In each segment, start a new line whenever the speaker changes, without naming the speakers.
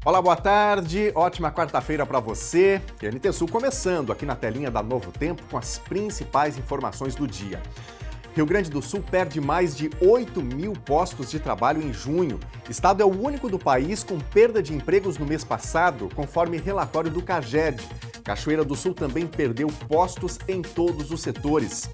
Olá, boa tarde, ótima quarta-feira para você. NT Sul começando aqui na telinha da Novo Tempo com as principais informações do dia. Rio Grande do Sul perde mais de 8 mil postos de trabalho em junho. O estado é o único do país com perda de empregos no mês passado, conforme relatório do CAGED. Cachoeira do Sul também perdeu postos em todos os setores.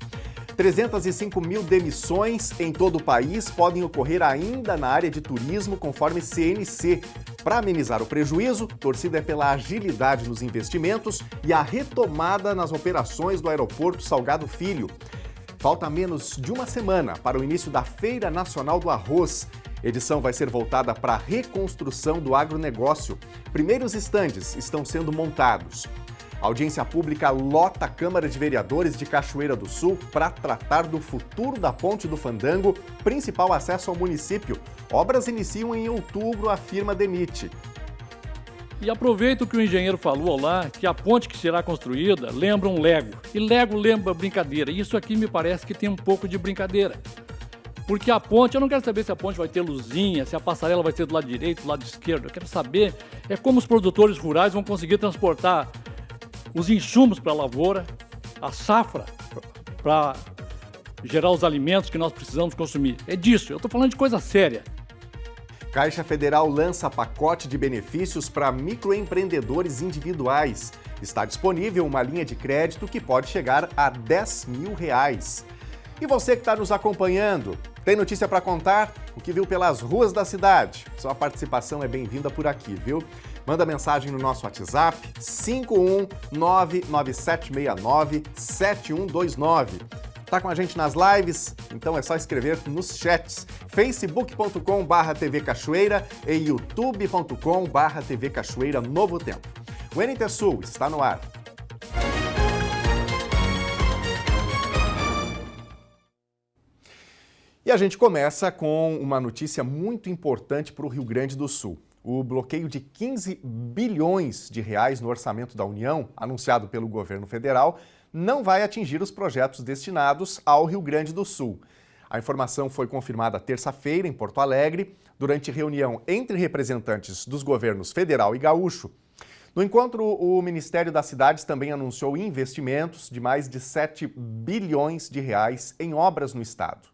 305 mil demissões em todo o país podem ocorrer ainda na área de turismo, conforme CNC. Para amenizar o prejuízo, torcida é pela agilidade nos investimentos e a retomada nas operações do aeroporto Salgado Filho. Falta menos de uma semana para o início da Feira Nacional do Arroz. A edição vai ser voltada para a reconstrução do agronegócio. Primeiros estandes estão sendo montados. A audiência pública lota a Câmara de Vereadores de Cachoeira do Sul para tratar do futuro da Ponte do Fandango, principal acesso ao município. Obras iniciam em outubro, afirma DENIT.
E aproveito que o engenheiro falou lá que a ponte que será construída lembra um Lego. E Lego lembra brincadeira. Isso aqui me parece que tem um pouco de brincadeira. Porque a ponte, eu não quero saber se a ponte vai ter luzinha, se a passarela vai ser do lado direito, do lado esquerdo. Eu quero saber como os produtores rurais vão conseguir transportar os insumos para a lavoura, a safra para gerar os alimentos que nós precisamos consumir. É disso, eu estou falando de coisa séria.
Caixa Federal lança pacote de benefícios para microempreendedores individuais. Está disponível uma linha de crédito que pode chegar a R$10 mil. E você que está nos acompanhando, tem notícia para contar? O que viu pelas ruas da cidade? Sua participação é bem-vinda por aqui, viu? Manda mensagem no nosso WhatsApp 51997697129. Tá com a gente nas lives? Então é só escrever nos chats facebook.com/TV Cachoeira e youtube.com/TV Cachoeira Novo Tempo. O NT Sul está no ar. E a gente começa com uma notícia muito importante para o Rio Grande do Sul. O bloqueio de 15 bilhões de reais no orçamento da União, anunciado pelo governo federal, não vai atingir os projetos destinados ao Rio Grande do Sul. A informação foi confirmada terça-feira em Porto Alegre, durante reunião entre representantes dos governos federal e gaúcho. No encontro, o Ministério das Cidades também anunciou investimentos de mais de 7 bilhões de reais em obras no estado.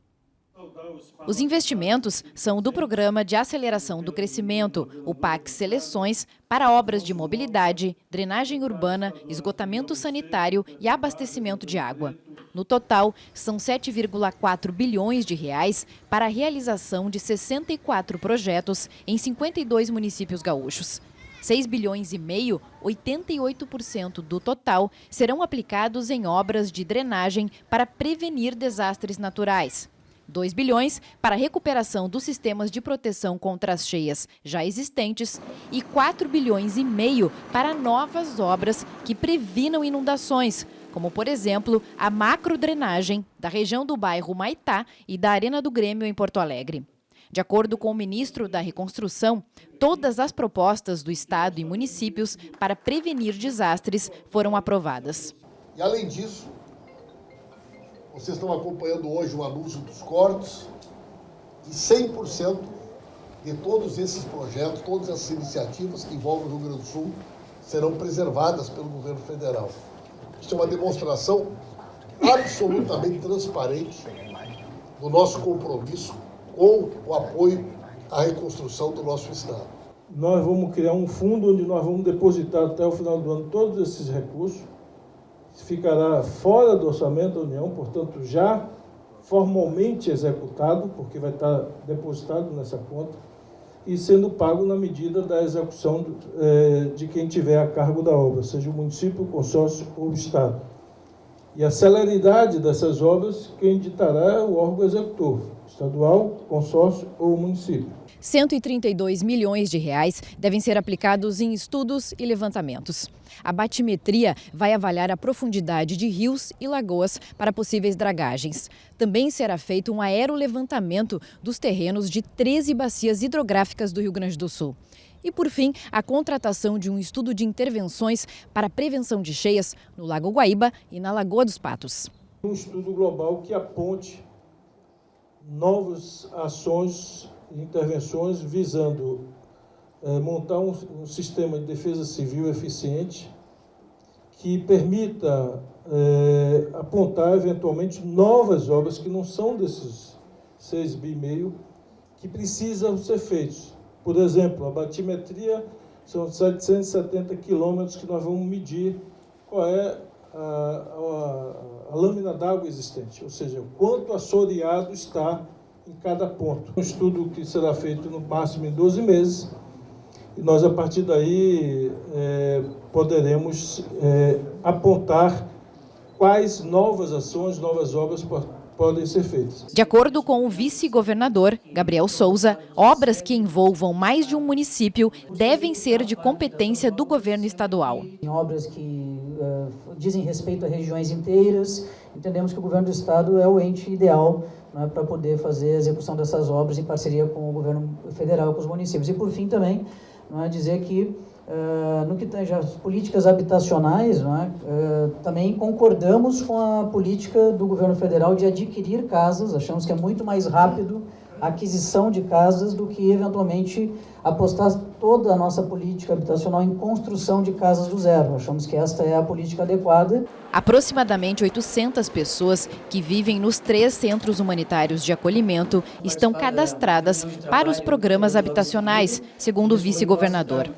Os investimentos são do Programa de Aceleração do Crescimento, o PAC Seleções, para obras de mobilidade, drenagem urbana, esgotamento sanitário e abastecimento de água. No total, são 7,4 bilhões de reais para a realização de 64 projetos em 52 municípios gaúchos. 6 bilhões e meio, 88% do total, serão aplicados em obras de drenagem para prevenir desastres naturais. 2 bilhões para a recuperação dos sistemas de proteção contra as cheias já existentes e 4 bilhões e meio para novas obras que previnam inundações, como, por exemplo, a macrodrenagem da região do bairro Maitá e da Arena do Grêmio em Porto Alegre. De acordo com o ministro da Reconstrução, todas as propostas do Estado e municípios para prevenir desastres foram aprovadas.
E, além disso, vocês estão acompanhando hoje o anúncio dos cortes e 100% de todos esses projetos, todas essas iniciativas que envolvem o Rio Grande do Sul serão preservadas pelo governo federal. Isso é uma demonstração absolutamente transparente do nosso compromisso com o apoio à reconstrução do nosso estado.
Nós vamos criar um fundo onde nós vamos depositar até o final do ano todos esses recursos. Ficará fora do orçamento da União, portanto, já formalmente executado, porque vai estar depositado nessa conta, e sendo pago na medida da execução de quem tiver a cargo da obra, seja o município, o consórcio ou o Estado. E a celeridade dessas obras, quem ditará é o órgão executor, estadual, consórcio ou município.
132 milhões de reais devem ser aplicados em estudos e levantamentos. A batimetria vai avaliar a profundidade de rios e lagoas para possíveis dragagens. Também será feito um aerolevantamento dos terrenos de 13 bacias hidrográficas do Rio Grande do Sul. E, por fim, a contratação de um estudo de intervenções para a prevenção de cheias no Lago Guaíba e na Lagoa dos Patos.
Um estudo global que aponte novas ações e intervenções visando montar um sistema de defesa civil eficiente que permita apontar eventualmente novas obras que não são desses 6,5 bi que precisam ser feitos. Por exemplo, a batimetria são 770 quilômetros que nós vamos medir qual é a lâmina d'água existente, ou seja, quanto assoreado está em cada ponto. Um estudo que será feito no máximo em 12 meses, e nós, a partir daí, poderemos apontar quais novas ações, novas obras podem ser feitas.
De acordo com o vice-governador Gabriel Souza, obras que envolvam mais de um município devem ser de competência do governo estadual.
Em obras que dizem respeito a regiões inteiras, entendemos que o governo do estado é o ente ideal, né, para poder fazer a execução dessas obras em parceria com o governo federal, com os municípios. E, por fim, também, não é, dizer que, no que tange às políticas habitacionais, não é, também concordamos com a política do governo federal de adquirir casas. Achamos que é muito mais rápido a aquisição de casas do que, eventualmente, apostar toda a nossa política habitacional em construção de casas do zero. Achamos que esta é a política adequada.
Aproximadamente 800 pessoas que vivem nos 3 centros humanitários de acolhimento estão cadastradas para os programas habitacionais, segundo o vice-governador.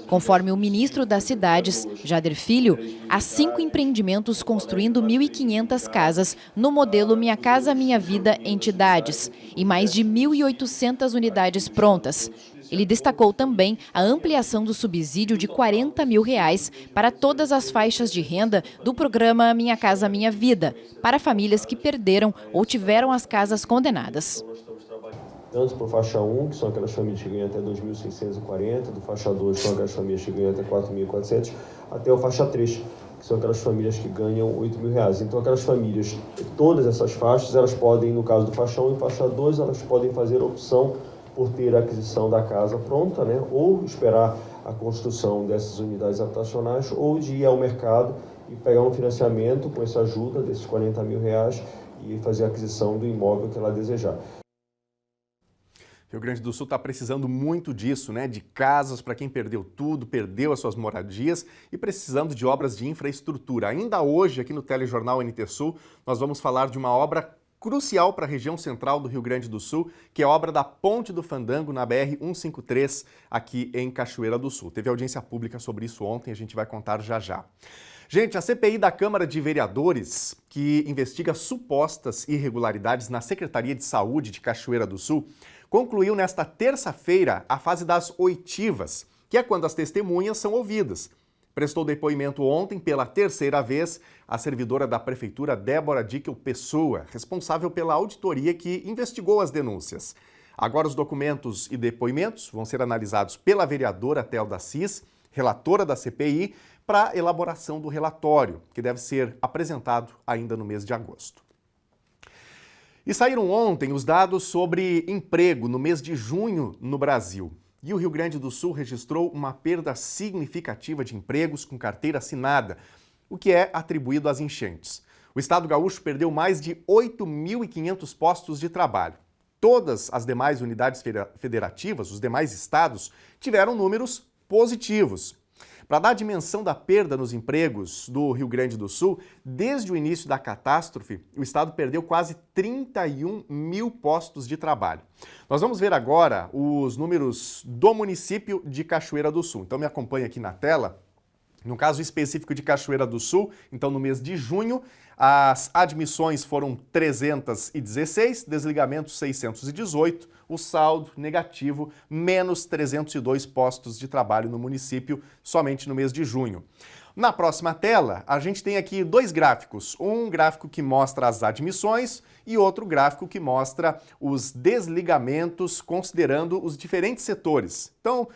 Conforme o ministro das Cidades, Jader Filho, há 5 empreendimentos construindo 1.500 casas no modelo Minha Casa Minha Vida Entidades e mais de 1.800 unidades prontas. Ele destacou também a ampliação do subsídio de R$40 mil para todas as faixas de renda do programa Minha Casa Minha Vida, para famílias que perderam ou tiveram as casas condenadas.
Tanto para o faixa 1, que são aquelas famílias que ganham até 2.640, do faixa 2, que são aquelas famílias que ganham até 4.400, até o faixa 3, que são aquelas famílias que ganham R$8 mil. Então, aquelas famílias, todas essas faixas, elas podem, no caso do faixa 1 e faixa 2, elas podem fazer a opção por ter a aquisição da casa pronta, né, ou esperar a construção dessas unidades habitacionais, ou de ir ao mercado e pegar um financiamento com essa ajuda desses R$40 mil e fazer a aquisição do imóvel que ela desejar.
Rio Grande do Sul está precisando muito disso, né? De casas para quem perdeu tudo, perdeu as suas moradias e precisando de obras de infraestrutura. Ainda hoje, aqui no Telejornal NT Sul, nós vamos falar de uma obra crucial para a região central do Rio Grande do Sul, que é a obra da Ponte do Fandango na BR-153, aqui em Cachoeira do Sul. Teve audiência pública sobre isso ontem, a gente vai contar já já. Gente, a CPI da Câmara de Vereadores, que investiga supostas irregularidades na Secretaria de Saúde de Cachoeira do Sul, concluiu nesta terça-feira a fase das oitivas, que é quando as testemunhas são ouvidas. Prestou depoimento ontem pela 3ª vez a servidora da Prefeitura, Débora Dickel Pessoa, responsável pela auditoria que investigou as denúncias. Agora os documentos e depoimentos vão ser analisados pela vereadora Thelda Cis, relatora da CPI, para elaboração do relatório, que deve ser apresentado ainda no mês de agosto. E saíram ontem os dados sobre emprego no mês de junho no Brasil. E o Rio Grande do Sul registrou uma perda significativa de empregos com carteira assinada, o que é atribuído às enchentes. O estado gaúcho perdeu mais de 8.500 postos de trabalho. Todas as demais unidades federativas, os demais estados, tiveram números positivos. Para dar a dimensão da perda nos empregos do Rio Grande do Sul, desde o início da catástrofe, o estado perdeu quase 31 mil postos de trabalho. Nós vamos ver agora os números do município de Cachoeira do Sul. Então me acompanha aqui na tela. No caso específico de Cachoeira do Sul, então no mês de junho, as admissões foram 316, desligamentos 618, o saldo negativo, menos 302 postos de trabalho no município somente no mês de junho. Na próxima tela, a gente tem aqui 2 gráficos, um gráfico que mostra as admissões e outro gráfico que mostra os desligamentos, considerando os diferentes setores. Então,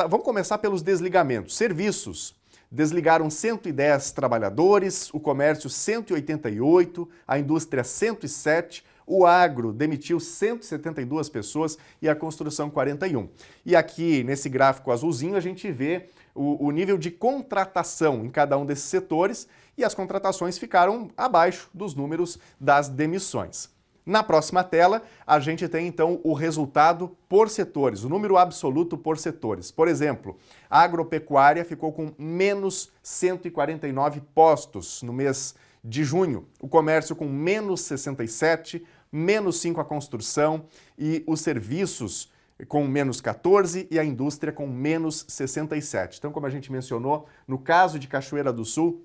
vamos começar pelos desligamentos. Serviços. Desligaram 110 trabalhadores, o comércio 188, a indústria 107, o agro demitiu 172 pessoas e a construção 41. E aqui, nesse gráfico azulzinho, a gente vê o nível de contratação em cada um desses setores e as contratações ficaram abaixo dos números das demissões. Na próxima tela, a gente tem então o resultado por setores, o número absoluto por setores. Por exemplo, a agropecuária ficou com menos 149 postos no mês de junho, o comércio com menos 67, menos 5 a construção e os serviços com menos 14 e a indústria com menos 67. Então, como a gente mencionou, no caso de Cachoeira do Sul,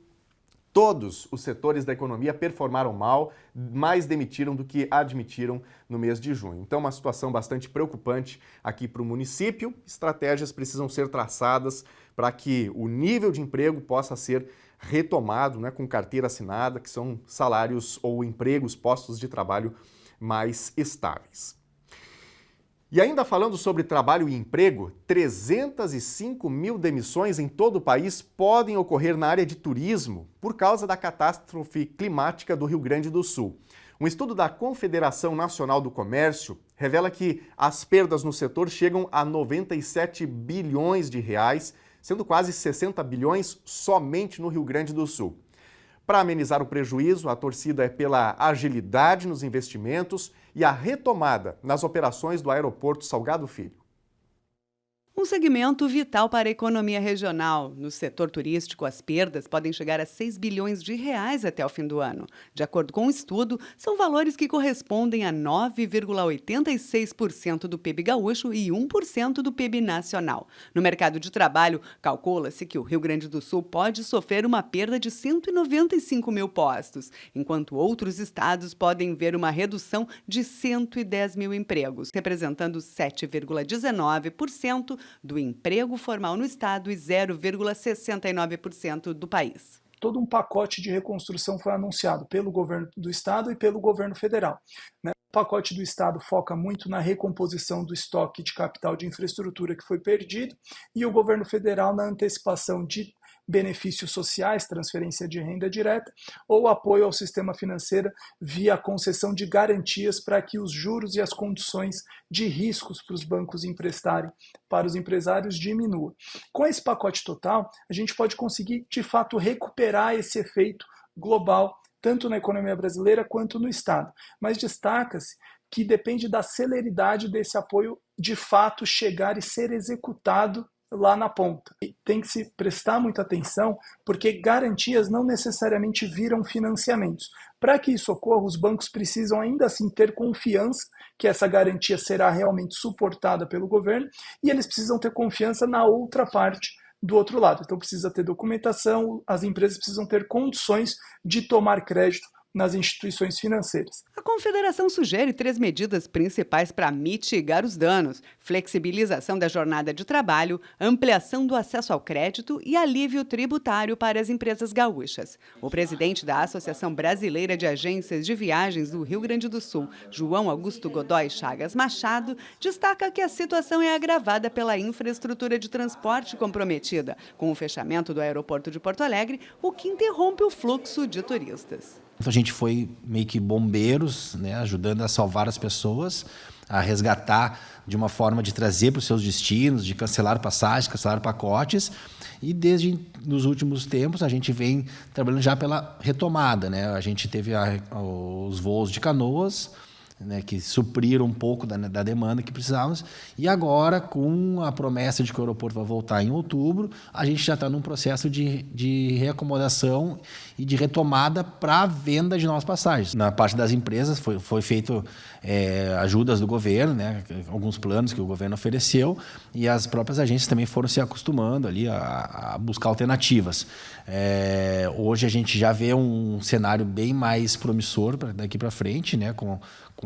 todos os setores da economia performaram mal, mais demitiram do que admitiram no mês de junho. Então, uma situação bastante preocupante aqui para o município. Estratégias precisam ser traçadas para que o nível de emprego possa ser retomado, né, com carteira assinada, que são salários ou empregos, postos de trabalho mais estáveis. E ainda falando sobre trabalho e emprego, 305 mil demissões em todo o país podem ocorrer na área de turismo por causa da catástrofe climática do Rio Grande do Sul. Um estudo da Confederação Nacional do Comércio revela que as perdas no setor chegam a 97 bilhões de reais, sendo quase 60 bilhões somente no Rio Grande do Sul. Para amenizar o prejuízo, a torcida é pela agilidade nos investimentos e a retomada nas operações do aeroporto Salgado Filho.
Um segmento vital para a economia regional. No setor turístico, as perdas podem chegar a 6 bilhões de reais até o fim do ano. De acordo com o estudo, são valores que correspondem a 9,86% do PIB gaúcho e 1% do PIB nacional. No mercado de trabalho, calcula-se que o Rio Grande do Sul pode sofrer uma perda de 195 mil postos, enquanto outros estados podem ver uma redução de 110 mil empregos, representando 7,19% do emprego formal no estado e 0,69% do país.
Todo um pacote de reconstrução foi anunciado pelo governo do estado e pelo governo federal. O pacote do estado foca muito na recomposição do estoque de capital de infraestrutura que foi perdido e o governo federal na antecipação de benefícios sociais, transferência de renda direta ou apoio ao sistema financeiro via concessão de garantias para que os juros e as condições de riscos para os bancos emprestarem para os empresários diminuam. Com esse pacote total, a gente pode conseguir, de fato, recuperar esse efeito global, tanto na economia brasileira quanto no Estado. Mas destaca-se que depende da celeridade desse apoio, de fato, chegar e ser executado lá na ponta. E tem que se prestar muita atenção, porque garantias não necessariamente viram financiamentos. Para que isso ocorra, os bancos precisam ainda assim ter confiança que essa garantia será realmente suportada pelo governo e eles precisam ter confiança na outra parte do outro lado. Então precisa ter documentação, as empresas precisam ter condições de tomar crédito nas instituições financeiras.
A Confederação sugere 3 medidas principais para mitigar os danos: flexibilização da jornada de trabalho, ampliação do acesso ao crédito e alívio tributário para as empresas gaúchas. O presidente da Associação Brasileira de Agências de Viagens do Rio Grande do Sul, João Augusto Godoy Chagas Machado, destaca que a situação é agravada pela infraestrutura de transporte comprometida, com o fechamento do aeroporto de Porto Alegre, o que interrompe o fluxo de turistas.
A gente foi meio que bombeiros, né, ajudando a salvar as pessoas, a resgatar de uma forma de trazer para os seus destinos, de cancelar passagens, cancelar pacotes. E desde nos últimos tempos a gente vem trabalhando já pela retomada, né? A gente teve os voos de Canoas, né, que supriram um pouco da demanda que precisávamos. E agora, com a promessa de que o aeroporto vai voltar em outubro, a gente já está num processo de reacomodação e de retomada para a venda de novas passagens. Na parte das empresas foi feito ajudas do governo, né, alguns planos que o governo ofereceu, e as próprias agências também foram se acostumando ali a buscar alternativas. Hoje a gente já vê um cenário bem mais promissor daqui para frente, né, com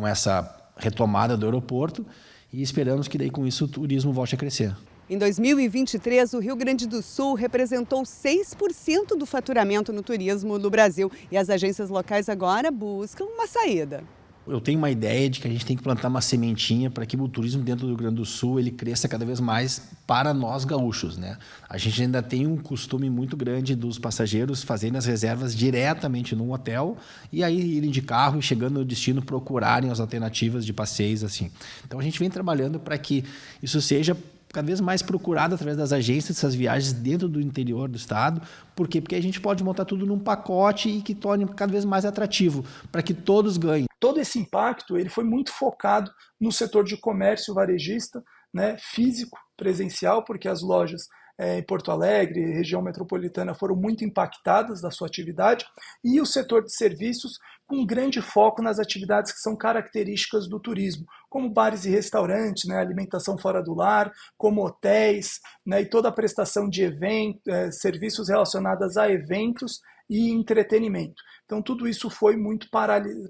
essa retomada do aeroporto, e esperamos que daí com isso o turismo volte a crescer.
Em 2023, o Rio Grande do Sul representou 6% do faturamento no turismo no Brasil e as agências locais agora buscam uma saída.
Eu tenho uma ideia de que a gente tem que plantar uma sementinha para que o turismo dentro do Rio Grande do Sul ele cresça cada vez mais para nós gaúchos, né? A gente ainda tem um costume muito grande dos passageiros fazerem as reservas diretamente num hotel e aí irem de carro e chegando no destino procurarem as alternativas de passeios assim. Então a gente vem trabalhando para que isso seja cada vez mais procurada através das agências, essas viagens dentro do interior do estado. Por quê? Porque a gente pode montar tudo num pacote e que torne cada vez mais atrativo, para que todos ganhem.
Todo esse impacto ele foi muito focado no setor de comércio varejista, né, físico, presencial, porque as lojas em Porto Alegre, região metropolitana, foram muito impactadas da sua atividade, e o setor de serviços com grande foco nas atividades que são características do turismo, como bares e restaurantes, né, alimentação fora do lar, como hotéis, né, e toda a prestação de eventos, serviços relacionados a eventos e entretenimento. Então, tudo isso foi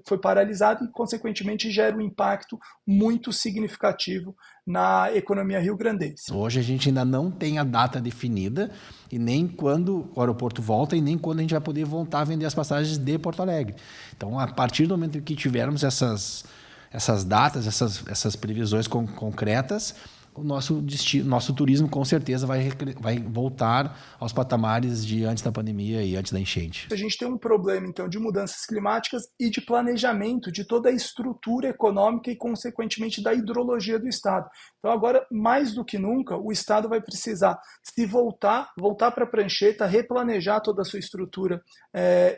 foi paralisado e, consequentemente, gera um impacto muito significativo na economia rio-grandense.
Hoje a gente ainda não tem a data definida e nem quando o aeroporto volta e nem quando a gente vai poder voltar a vender as passagens de Porto Alegre. Então, a partir do momento que tivermos essas datas, essas previsões concretas, o nosso turismo com certeza vai voltar aos patamares de antes da pandemia e antes da enchente.
A gente tem um problema, então, de mudanças climáticas e de planejamento de toda a estrutura econômica e, consequentemente, da hidrologia do Estado. Então, agora, mais do que nunca, o Estado vai precisar se voltar para a prancheta, replanejar toda a sua estrutura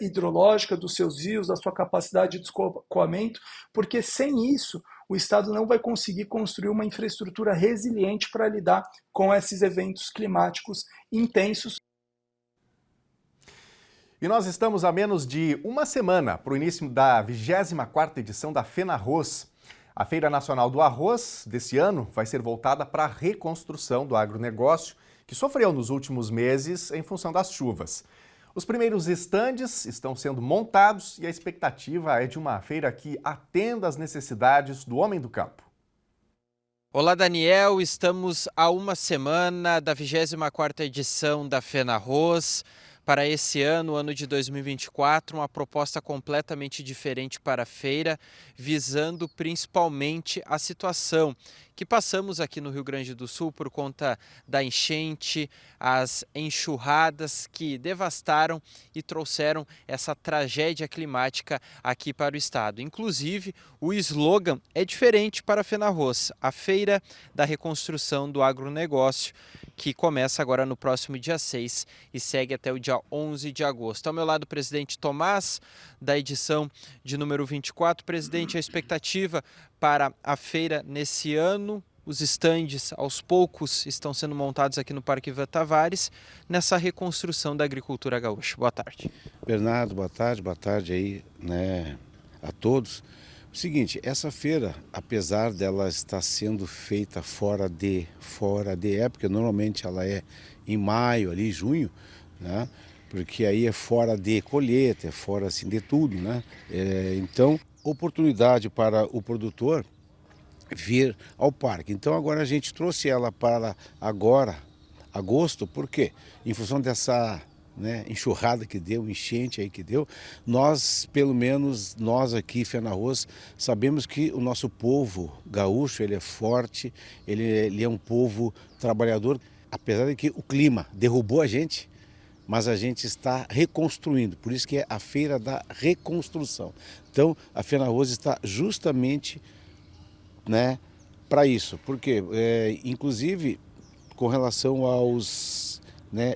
hidrológica, dos seus rios, da sua capacidade de escoamento, porque sem isso, o Estado não vai conseguir construir uma infraestrutura resiliente para lidar com esses eventos climáticos intensos.
E nós estamos a menos de uma semana para o início da 24ª edição da FENARROZ. A Feira Nacional do Arroz desse ano vai ser voltada para a reconstrução do agronegócio, que sofreu nos últimos meses em função das chuvas. Os primeiros estandes estão sendo montados e a expectativa é de uma feira que atenda às necessidades do homem do campo.
Olá, Daniel. Estamos a uma semana da 24ª edição da FENARROZ. Para esse ano, ano de 2024, uma proposta completamente diferente para a feira, visando principalmente a situação que passamos aqui no Rio Grande do Sul por conta da enchente, as enxurradas que devastaram e trouxeram essa tragédia climática aqui para o estado. Inclusive, o slogan é diferente para a FENARROZ, a Feira da Reconstrução do Agronegócio, que começa agora no próximo dia 6 e segue até o dia 11 de agosto. Ao meu lado, o presidente Tomás, da edição de número 24. Presidente, a expectativa para a feira nesse ano, os estandes aos poucos estão sendo montados aqui no Parque Ivan Tavares, nessa reconstrução da agricultura gaúcha. Boa tarde.
Bernardo, boa tarde aí, né, a todos. O seguinte, essa feira, apesar dela estar sendo feita fora de época, normalmente ela é em maio, ali, junho, né? Porque aí é fora de colheita, é fora assim de tudo, né? Então, oportunidade para o produtor vir ao parque. Então agora a gente trouxe ela para agora, agosto, por quê? Em função dessa enxurrada que deu, enchente aí que deu, nós, pelo menos nós aqui, FENARROZ, sabemos que o nosso povo gaúcho, ele é forte, ele é um povo trabalhador, apesar de que o clima derrubou a gente, mas a gente está reconstruindo, por isso que é a Feira da Reconstrução. Então, a FENARROZ está justamente, para isso, porque, inclusive, com relação aos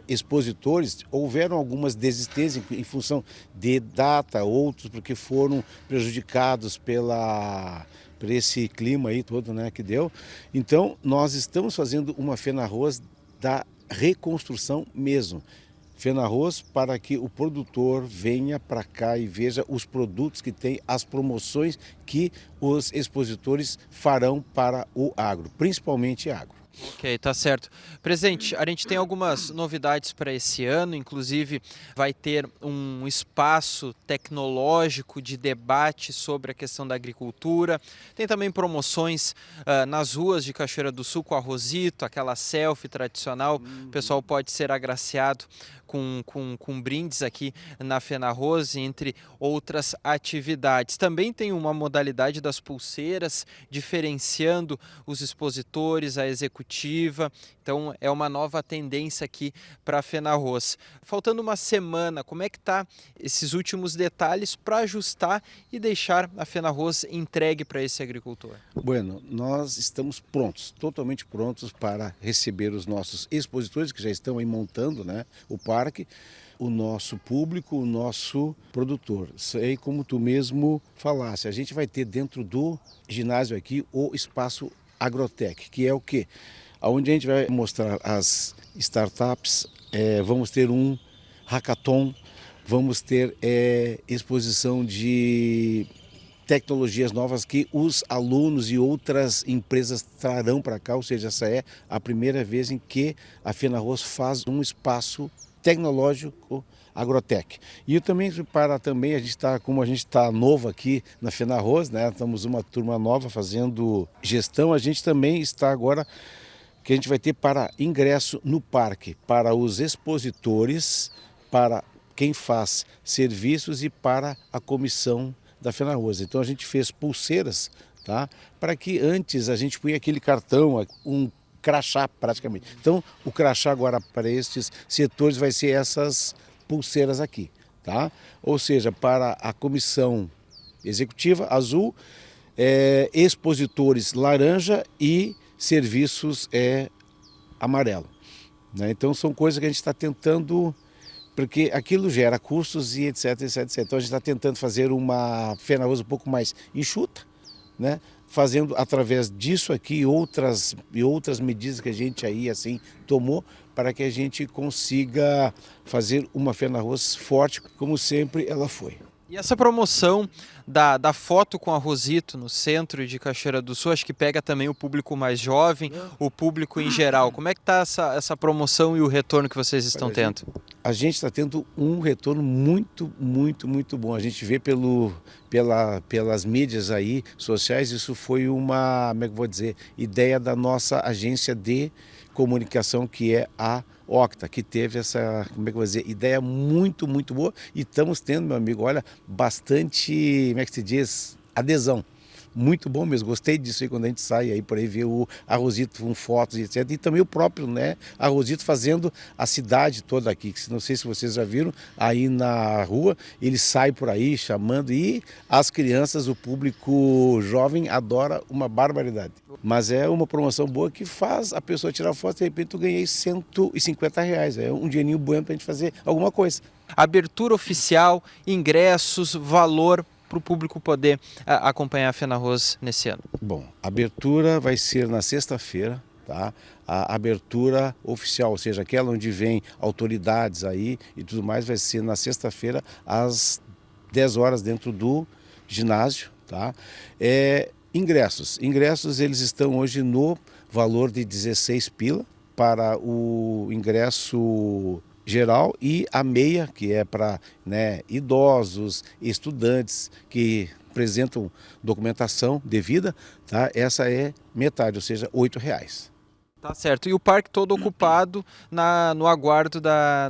expositores, houveram algumas desistências em função de data, outros porque foram prejudicados por esse clima aí todo, que deu. Então, nós estamos fazendo uma FENARROZ da reconstrução mesmo. FENARROZ para que o produtor venha para cá e veja os produtos que tem, as promoções que os expositores farão para o agro, principalmente agro.
Ok, tá certo. Presidente, a gente tem algumas novidades para esse ano, inclusive vai ter um espaço tecnológico de debate sobre a questão da agricultura. Tem também promoções nas ruas de Cachoeira do Sul com arrozito, aquela selfie tradicional. O pessoal pode ser agraciado com brindes aqui na FENARROZ, entre outras atividades. Também tem uma modalidade das pulseiras, diferenciando os expositores, a executiva executiva. Então é uma nova tendência aqui para a Fenarroz. Faltando uma semana, como é que tá esses últimos detalhes para ajustar e deixar a Fenarroz entregue para esse agricultor?
Bueno, nós estamos prontos, totalmente prontos para receber os nossos expositores que já estão aí montando, né, o parque, o nosso público, o nosso produtor. Sei como tu mesmo falasse, a gente vai ter dentro do ginásio aqui o espaço Agrotech, que é o quê? Onde a gente vai mostrar as startups, vamos ter um hackathon, vamos ter exposição de tecnologias novas que os alunos e outras empresas trarão para cá, ou seja, essa é a primeira vez em que a Fenarroz faz um espaço tecnológico Agrotech. E também a gente está, como a gente está novo aqui na Fenarroz, né? Estamos uma turma nova fazendo gestão, a gente também está agora que a gente vai ter para ingresso no parque, para os expositores, para quem faz serviços e para a comissão da Fenarroz. Então a gente fez pulseiras, tá? Para que antes a gente punha aquele cartão, um crachá praticamente. Então o crachá agora para estes setores vai ser essas pulseiras aqui, tá? Ou seja, para a comissão executiva azul, expositores laranja e serviços amarelo, né? Então são coisas que a gente está tentando, porque aquilo gera custos e etc, etc, etc. Então a gente está tentando fazer uma Fenarroz um pouco mais enxuta, né? Fazendo através disso aqui outras medidas que a gente aí assim tomou para que a gente consiga fazer uma Fenarroz forte, como sempre ela foi.
E essa promoção da foto com arrozito no centro de Cachoeira do Sul, acho que pega também o público mais jovem, o público em geral. Como é que está essa promoção e o retorno que vocês estão tendo?
A gente está tendo um retorno muito, muito, muito bom. A gente vê pelas mídias aí sociais, isso foi uma, como é que eu vou dizer, ideia da nossa agência de comunicação, que é a Octa, que teve essa, como é que eu vou dizer, ideia muito, muito boa, e estamos tendo, meu amigo, olha, bastante, como é que se diz, adesão. Muito bom mesmo, gostei disso aí quando a gente sai aí por aí ver o Arrozito com fotos e etc. E também o próprio, né, Arrozito fazendo a cidade toda aqui, que não sei se vocês já viram, aí na rua, ele sai por aí chamando, e as crianças, o público jovem adora uma barbaridade. Mas é uma promoção boa que faz a pessoa tirar foto e de repente eu ganhei R$150, é um dinheirinho bueno para a gente fazer alguma coisa.
Abertura oficial, ingressos, valor para o público poder acompanhar a Fenarroz nesse ano?
Bom, a abertura vai ser na sexta-feira, tá? A abertura oficial, ou seja, aquela onde vem autoridades aí e tudo mais, vai ser na sexta-feira às 10 horas dentro do ginásio, tá? Ingressos eles estão hoje no valor de 16 pila para o ingresso geral, e a meia, que é para, né, idosos, estudantes que apresentam documentação devida, tá? Essa é metade, ou seja, R$8.
Tá certo. E o parque todo ocupado no aguardo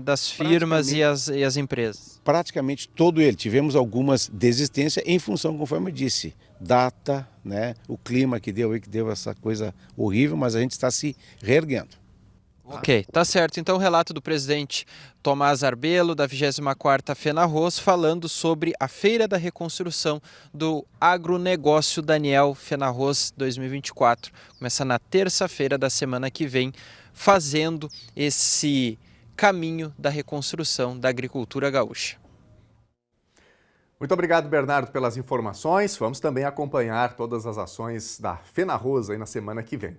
das firmas e as empresas?
Praticamente todo ele. Tivemos algumas desistências em função, conforme eu disse, data, né, o clima que deu essa coisa horrível, mas a gente está se reerguendo.
Ok, tá certo. Então o relato do presidente Tomás Arbelo, da 24ª Fenarroz, falando sobre a Feira da Reconstrução do Agronegócio Daniel Fenarroz 2024. Começa na terça-feira da semana que vem, fazendo esse caminho da reconstrução da agricultura gaúcha.
Muito obrigado, Bernardo, pelas informações. Vamos também acompanhar todas as ações da Fenarroz aí na semana que vem.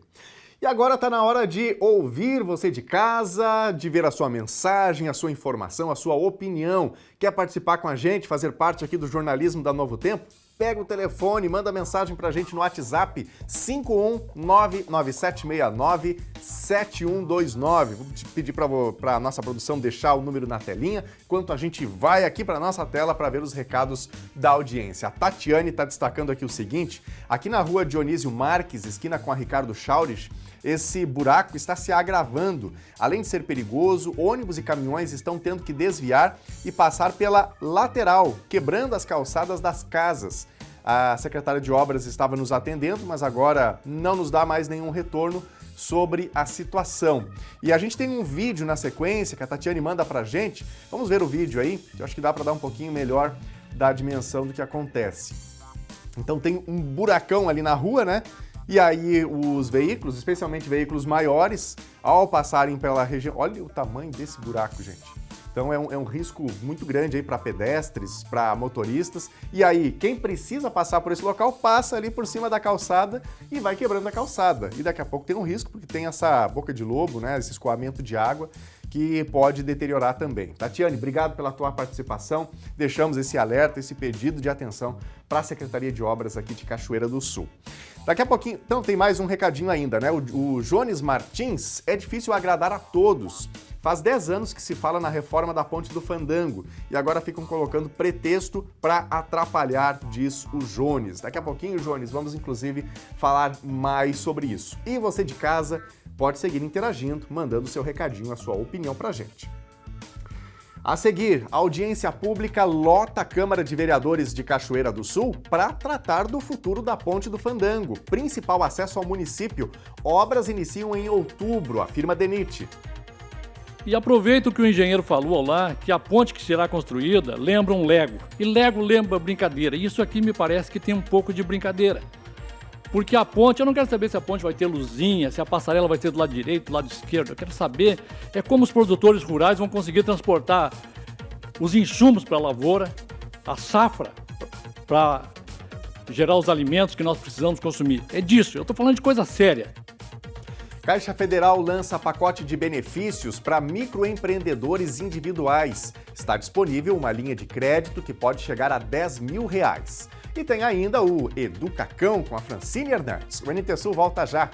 E agora está na hora de ouvir você de casa, de ver a sua mensagem, a sua informação, a sua opinião. Quer participar com a gente, fazer parte aqui do jornalismo da Novo Tempo? Pega o telefone, manda mensagem para a gente no WhatsApp 51997697129. Vou pedir para a nossa produção deixar o número na telinha, enquanto a gente vai aqui para a nossa tela para ver os recados da audiência. A Tatiane está destacando aqui o seguinte: aqui na rua Dionísio Marques, esquina com a Ricardo Chaures, esse buraco está se agravando. Além de ser perigoso, ônibus e caminhões estão tendo que desviar e passar pela lateral, quebrando as calçadas das casas. A secretária de Obras estava nos atendendo, mas agora não nos dá mais nenhum retorno sobre a situação. E a gente tem um vídeo na sequência que a Tatiane manda pra gente. Vamos ver o vídeo aí, que eu acho que dá para dar um pouquinho melhor da dimensão do que acontece. Então tem um buracão ali na rua, né? E aí os veículos, especialmente veículos maiores, ao passarem pela região... Olha o tamanho desse buraco, gente. Então é um risco muito grande aí para pedestres, para motoristas. E aí, quem precisa passar por esse local, passa ali por cima da calçada e vai quebrando a calçada. E daqui a pouco tem um risco, porque tem essa boca de lobo, né? Esse escoamento de água, que pode deteriorar também. Tatiane, obrigado pela tua participação. Deixamos esse alerta, esse pedido de atenção para a Secretaria de Obras aqui de Cachoeira do Sul. Daqui a pouquinho, então tem mais um recadinho ainda, né? O Jones Martins, é difícil agradar a todos. Faz 10 anos que se fala na reforma da Ponte do Fandango e agora ficam colocando pretexto para atrapalhar, diz o Jones. Daqui a pouquinho, Jones, vamos inclusive falar mais sobre isso. E você de casa pode seguir interagindo, mandando seu recadinho, a sua opinião pra gente. A seguir, a audiência pública lota a Câmara de Vereadores de Cachoeira do Sul para tratar do futuro da Ponte do Fandango. Principal acesso ao município. Obras iniciam em outubro, afirma DENIT.
E aproveito o que o engenheiro falou lá, que a ponte que será construída lembra um Lego. E Lego lembra brincadeira. E isso aqui me parece que tem um pouco de brincadeira. Porque a ponte, eu não quero saber se a ponte vai ter luzinha, se a passarela vai ser do lado direito, do lado esquerdo. Eu quero saber como os produtores rurais vão conseguir transportar os insumos para a lavoura, a safra, para gerar os alimentos que nós precisamos consumir. É disso, eu estou falando de coisa séria.
Caixa Federal lança pacote de benefícios para microempreendedores individuais. Está disponível uma linha de crédito que pode chegar a R$10 mil. E tem ainda o Educacão com a Francine Hernandes. O NT Sul volta já.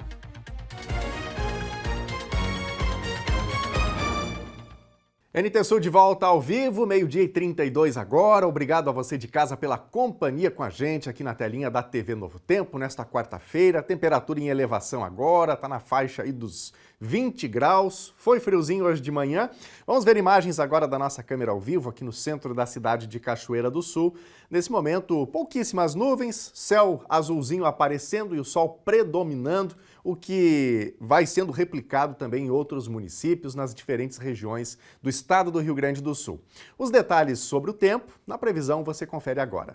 NT Sul de volta ao vivo, 12h32 agora. Obrigado a você de casa pela companhia com a gente aqui na telinha da TV Novo Tempo nesta quarta-feira. Temperatura em elevação agora, está na faixa aí dos 20 graus. Foi friozinho hoje de manhã. Vamos ver imagens agora da nossa câmera ao vivo aqui no centro da cidade de Cachoeira do Sul. Nesse momento, pouquíssimas nuvens, céu azulzinho aparecendo e o sol predominando, o que vai sendo replicado também em outros municípios, nas diferentes regiões do estado do Rio Grande do Sul. Os detalhes sobre o tempo, na previsão, você confere agora.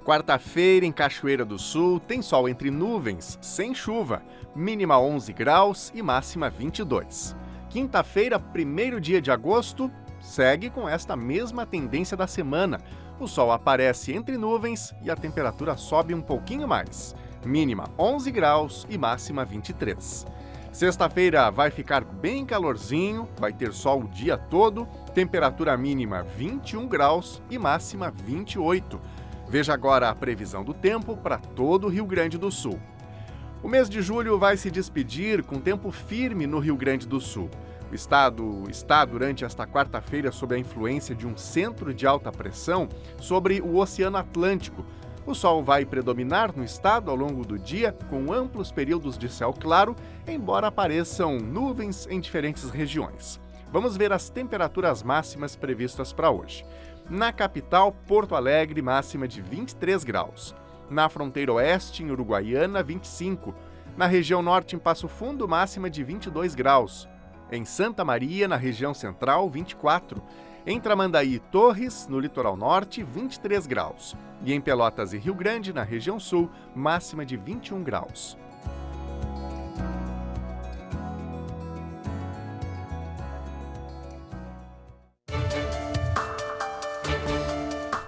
Quarta-feira em Cachoeira do Sul tem sol entre nuvens, sem chuva, mínima 11 graus e máxima 22. Quinta-feira, primeiro dia de agosto, segue com esta mesma tendência da semana. O sol aparece entre nuvens e a temperatura sobe um pouquinho mais. Mínima 11 graus e máxima 23. Sexta-feira vai ficar bem calorzinho, vai ter sol o dia todo, temperatura mínima 21 graus e máxima 28. Veja agora a previsão do tempo para todo o Rio Grande do Sul. O mês de julho vai se despedir com tempo firme no Rio Grande do Sul. O estado está, durante esta quarta-feira, sob a influência de um centro de alta pressão sobre o Oceano Atlântico. O sol vai predominar no estado ao longo do dia, com amplos períodos de céu claro, embora apareçam nuvens em diferentes regiões. Vamos ver as temperaturas máximas previstas para hoje. Na capital, Porto Alegre, máxima de 23 graus. Na fronteira oeste, em Uruguaiana, 25. Na região norte, em Passo Fundo, máxima de 22 graus. Em Santa Maria, na região central, 24. Em Tramandaí e Torres, no litoral norte, 23 graus. E em Pelotas e Rio Grande, na região sul, máxima de 21 graus.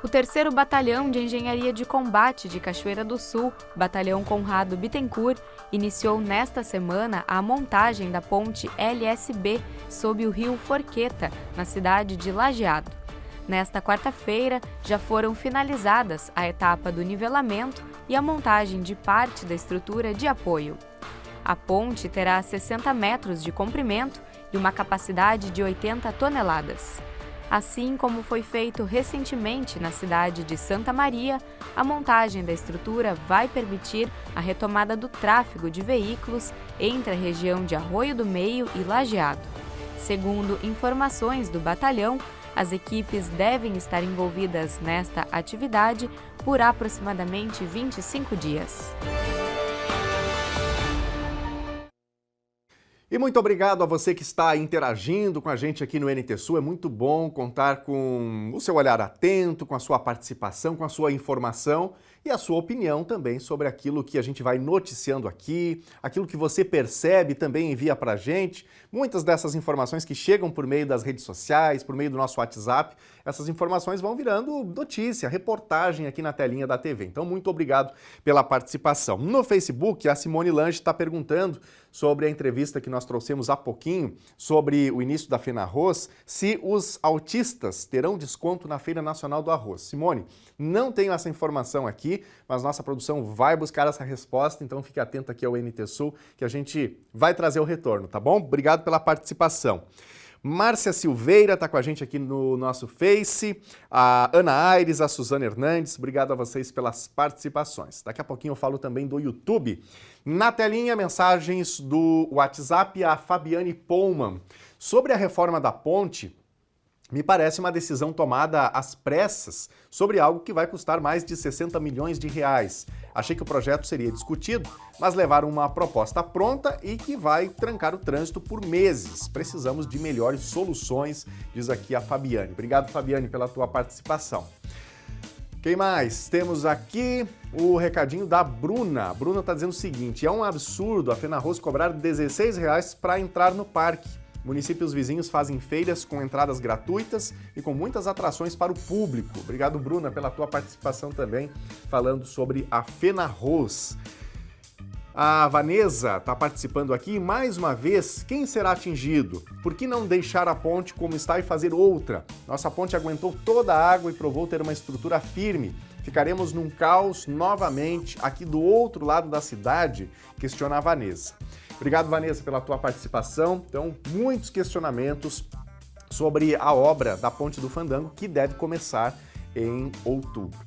O 3º Batalhão de Engenharia de Combate de Cachoeira do Sul, Batalhão Conrado Bittencourt, iniciou nesta semana a montagem da ponte LSB sob o rio Forqueta, na cidade de Lajeado. Nesta quarta-feira, já foram finalizadas a etapa do nivelamento e a montagem de parte da estrutura de apoio. A ponte terá 60 metros de comprimento e uma capacidade de 80 toneladas. Assim como foi feito recentemente na cidade de Santa Maria, a montagem da estrutura vai permitir a retomada do tráfego de veículos entre a região de Arroio do Meio e Lajeado. Segundo informações do batalhão, As equipes devem estar envolvidas nesta atividade por aproximadamente 25 dias.
E muito obrigado a você que está interagindo com a gente aqui no NT Sul. É muito bom contar com o seu olhar atento, com a sua participação, com a sua informação e a sua opinião também sobre aquilo que a gente vai noticiando aqui, aquilo que você percebe também envia para a gente. Muitas dessas informações que chegam por meio das redes sociais, por meio do nosso WhatsApp, essas informações vão virando notícia, reportagem aqui na telinha da TV. Então, muito obrigado pela participação. No Facebook, a Simone Lange está perguntando sobre a entrevista que nós trouxemos há pouquinho, sobre o início da FenaArroz, se os autistas terão desconto na Feira Nacional do Arroz. Simone, não tenho essa informação aqui, mas nossa produção vai buscar essa resposta, então fique atento aqui ao NT Sul, que a gente vai trazer o retorno, tá bom? Obrigado pela participação. Márcia Silveira está com a gente aqui no nosso Face, a Ana Aires, a Suzana Hernandes, obrigado a vocês pelas participações. Daqui a pouquinho eu falo também do YouTube. Na telinha, mensagens do WhatsApp, a Fabiane Pullman. Sobre a reforma da ponte, me parece uma decisão tomada às pressas sobre algo que vai custar mais de 60 milhões de reais. Achei que o projeto seria discutido, mas levaram uma proposta pronta e que vai trancar o trânsito por meses. Precisamos de melhores soluções, diz aqui a Fabiane. Obrigado, Fabiane, pela tua participação. Quem mais? Temos aqui o recadinho da Bruna. A Bruna está dizendo o seguinte: é um absurdo a FenaArroz cobrar R$16 para entrar no parque. Municípios vizinhos fazem feiras com entradas gratuitas e com muitas atrações para o público. Obrigado, Bruna, pela tua participação também, falando sobre a FenaArroz. A Vanessa está participando aqui. Mais uma vez, quem será atingido? Por que não deixar a ponte como está e fazer outra? Nossa ponte aguentou toda a água e provou ter uma estrutura firme. Ficaremos num caos novamente aqui do outro lado da cidade, questiona a Vanessa. Obrigado, Vanessa, pela tua participação. Então, muitos questionamentos sobre a obra da Ponte do Fandango, que deve começar em outubro.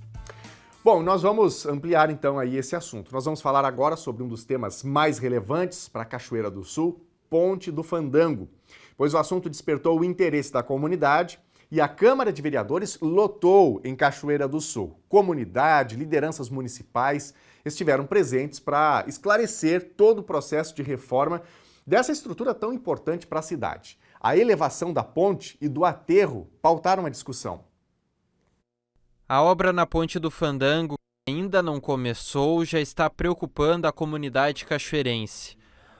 Bom, nós vamos ampliar então aí esse assunto. Nós vamos falar agora sobre um dos temas mais relevantes para a Cachoeira do Sul, Ponte do Fandango, pois o assunto despertou o interesse da comunidade e a Câmara de Vereadores lotou em Cachoeira do Sul. Comunidade, lideranças municipais estiveram presentes para esclarecer todo o processo de reforma dessa estrutura tão importante para a cidade. A elevação da ponte e do aterro pautaram a discussão.
A obra na Ponte do Fandango, que ainda não começou, já está preocupando a comunidade cachoeirense.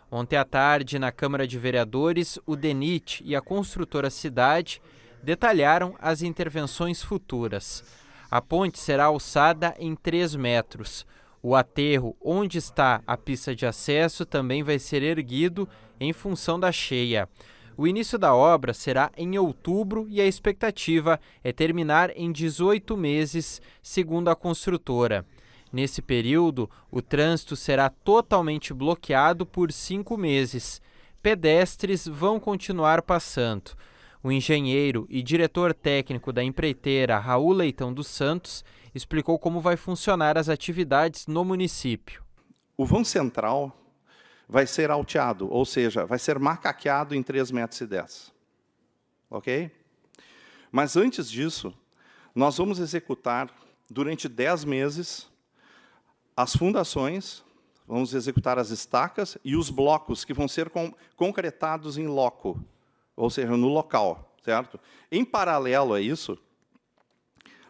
Ontem à tarde, na Câmara de Vereadores, o DENIT e a construtora Cidade detalharam as intervenções futuras. A ponte será alçada em 3 metros. O aterro, onde está a pista de acesso, também vai ser erguido em função da cheia. O início da obra será em outubro e a expectativa é terminar em 18 meses, segundo a construtora. Nesse período, o trânsito será totalmente bloqueado por 5 meses. Pedestres vão continuar passando. O engenheiro e diretor técnico da empreiteira, Raul Leitão dos Santos, explicou como vai funcionar as atividades no município.
O vão central vai ser alteado, ou seja, vai ser macaqueado em 3,10 metros. Ok? Mas antes disso, nós vamos executar, durante 10 meses, as fundações, vamos executar as estacas e os blocos que vão ser concretados em loco, ou seja, no local, certo? Em paralelo a isso,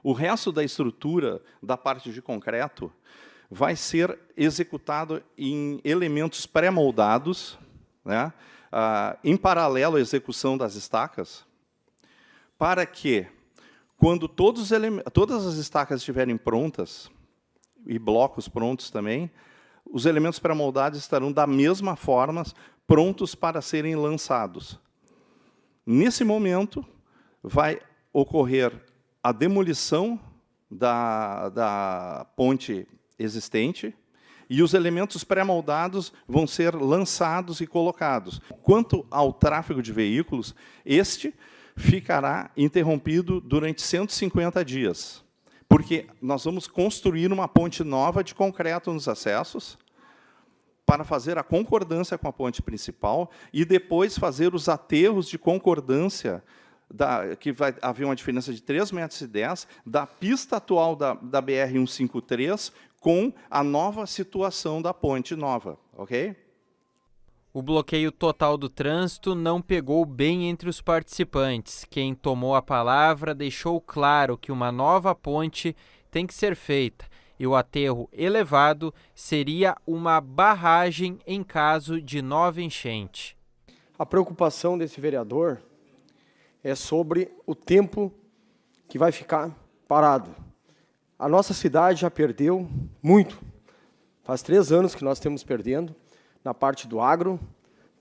o resto da estrutura da parte de concreto vai ser executado em elementos pré-moldados, né? Em paralelo à execução das estacas, para que, quando todas as estacas estiverem prontas, e blocos prontos também, os elementos pré-moldados estarão da mesma forma, prontos para serem lançados. Nesse momento, vai ocorrer a demolição da ponte existente e os elementos pré-moldados vão ser lançados e colocados. Quanto ao tráfego de veículos, este ficará interrompido durante 150 dias, porque nós vamos construir uma ponte nova de concreto nos acessos para fazer a concordância com a ponte principal e depois fazer os aterros de concordância que vai haver uma diferença de 3,10 metros da pista atual da BR-153 com a nova situação da ponte nova, ok?
O bloqueio total do trânsito não pegou bem entre os participantes. Quem tomou a palavra deixou claro que uma nova ponte tem que ser feita e o aterro elevado seria uma barragem em caso de nova enchente.
A preocupação desse vereador é sobre o tempo que vai ficar parado. A nossa cidade já perdeu muito. Faz 3 anos que nós estamos perdendo na parte do agro,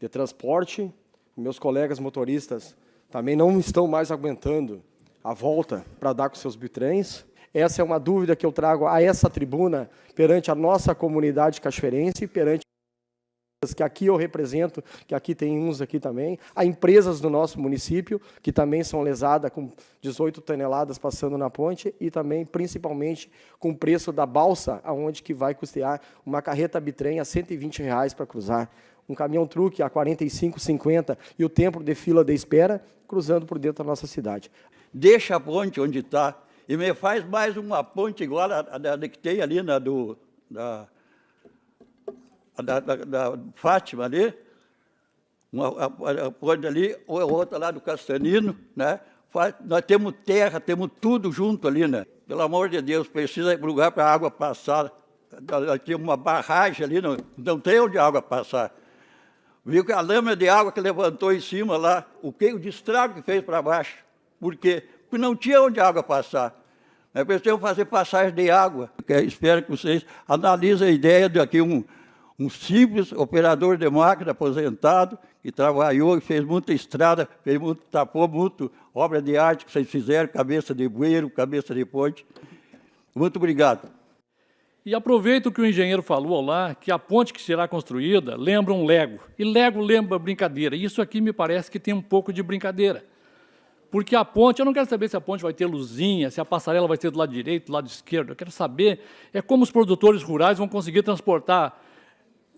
de transporte. Meus colegas motoristas também não estão mais aguentando a volta para dar com seus bitrens. Essa é uma dúvida que eu trago a essa tribuna perante a nossa comunidade cachoeirense, perante que aqui eu represento, que aqui tem uns aqui também, a empresas do nosso município, que também são lesadas com 18 toneladas passando na ponte, e também, principalmente, com o preço da balsa, aonde que vai custear uma carreta bitrem a R$120 para cruzar, um caminhão-truque a 45, 50, e o tempo de fila de espera, cruzando por dentro da nossa cidade.
Deixa a ponte onde está, e me faz mais uma ponte igual a que tem ali na da Fátima ali, a ponte ali, ou outra lá do Castanino, né? Nós temos terra, temos tudo junto ali, né? Pelo amor de Deus, precisa de lugar para a água passar. Nós temos uma barragem ali, não tem onde a água passar. Viu que a lâmina de água que levantou em cima lá, o estrago que fez para baixo. Por quê? Porque não tinha onde a água passar. Nós precisamos fazer passagem de água. Espero que vocês analisem a ideia de aqui um simples operador de máquina aposentado, que trabalhou e fez muita estrada, tapou muito obra de arte que vocês fizeram, cabeça de bueiro, cabeça de ponte. Muito obrigado.
E aproveito o que o engenheiro falou lá, que a ponte que será construída lembra um Lego. E Lego lembra brincadeira. Isso aqui me parece que tem um pouco de brincadeira. Porque a ponte, eu não quero saber se a ponte vai ter luzinha, se a passarela vai ser do lado direito, do lado esquerdo. Eu quero saber como os produtores rurais vão conseguir transportar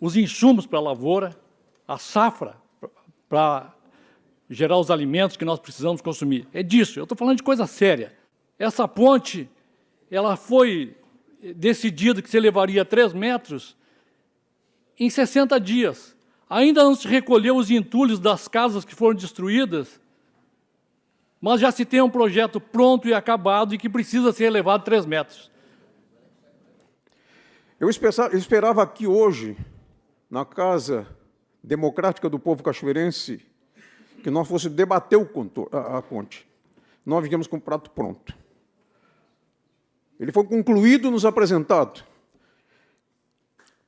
os insumos para a lavoura, a safra, para gerar os alimentos que nós precisamos consumir. É disso, eu estou falando de coisa séria. Essa ponte, ela foi decidida que se levaria 3 metros em 60 dias. Ainda não se recolheu os entulhos das casas que foram destruídas, mas já se tem um projeto pronto e acabado e que precisa ser elevado 3 metros.
Eu esperava aqui hoje, na Casa Democrática do Povo Cachoeirense, que nós fosse debater a ponte. Nós viemos com o prato pronto. Ele foi concluído, nos apresentado.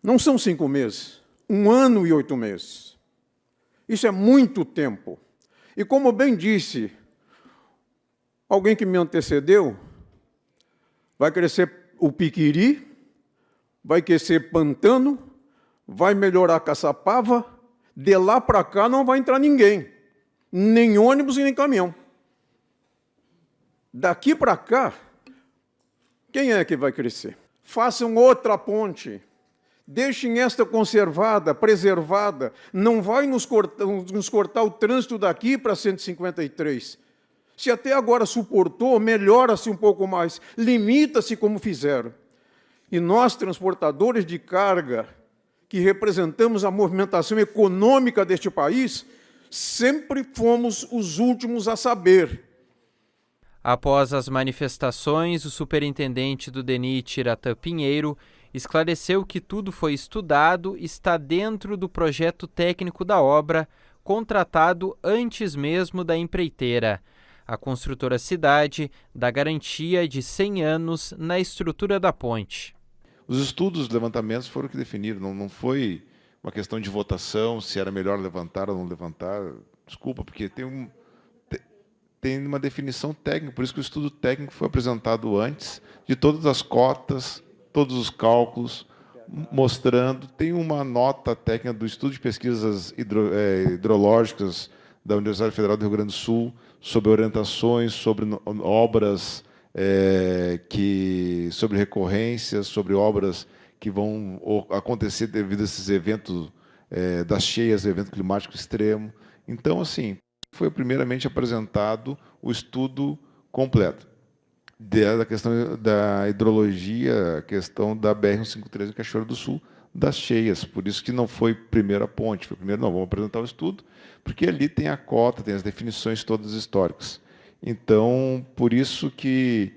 Não são 5 meses, 1 ano e 8 meses. Isso é muito tempo. E como bem disse alguém que me antecedeu, vai crescer o piquiri, vai crescer pantano, vai melhorar a Caçapava, de lá para cá não vai entrar ninguém, nem ônibus e nem caminhão. Daqui para cá, quem é que vai crescer? Façam outra ponte, deixem esta conservada, preservada, não vai nos cortar o trânsito daqui para 153. Se até agora suportou, melhora-se um pouco mais, limita-se como fizeram. E nós, transportadores de carga, que representamos a movimentação econômica deste país, sempre fomos os últimos a saber.
Após as manifestações, o superintendente do DENIT, Iratã Pinheiro, esclareceu que tudo foi estudado e está dentro do projeto técnico da obra, contratado antes mesmo da empreiteira. A construtora Cidade dá garantia de 100 anos na estrutura da ponte.
Os estudos, os levantamentos foram que definiram, não foi uma questão de votação, se era melhor levantar ou não levantar. Desculpa, porque tem uma definição técnica, por isso que o estudo técnico foi apresentado antes de todas as cotas, todos os cálculos, mostrando. Tem uma nota técnica do Estudo de Pesquisas Hidrológicas da Universidade Federal do Rio Grande do Sul, sobre orientações, sobre obras, sobre recorrências, sobre obras que vão acontecer devido a esses eventos das cheias, evento climático extremo. Então, assim, Foi primeiramente apresentado o estudo completo da questão da hidrologia, a questão da BR-153 em Cachoeira do Sul, das cheias. Por isso que não foi primeiro a ponte, foi primeiro, não, vamos apresentar o estudo, porque ali tem a cota, tem as definições todas históricas. Então, por isso que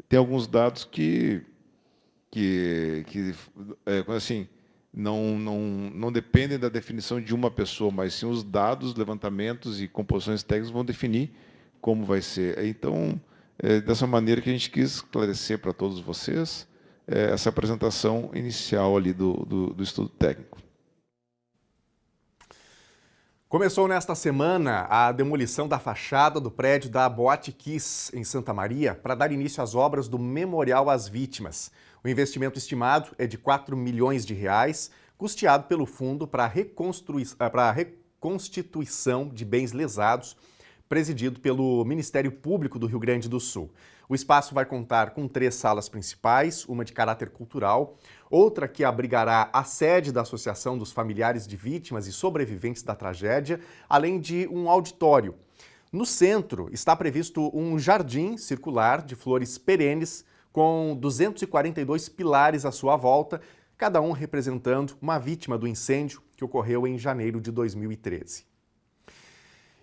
tem alguns dados que assim, não dependem da definição de uma pessoa, mas sim os dados, levantamentos e composições técnicas vão definir como vai ser. Então, dessa maneira que a gente quis esclarecer para todos vocês essa apresentação inicial ali do estudo técnico.
Começou nesta semana a demolição da fachada do prédio da Boate Kiss, em Santa Maria, para dar início às obras do Memorial às Vítimas. O investimento estimado é de R$4 milhões, custeado pelo Fundo para a Reconstituição de Bens Lesados, presidido pelo Ministério Público do Rio Grande do Sul. O espaço vai contar com 3 salas principais, uma de caráter cultural, outra que abrigará a sede da Associação dos Familiares de Vítimas e Sobreviventes da Tragédia, além de um auditório. No centro está previsto um jardim circular de flores perenes com 242 pilares à sua volta, cada um representando uma vítima do incêndio que ocorreu em janeiro de 2013.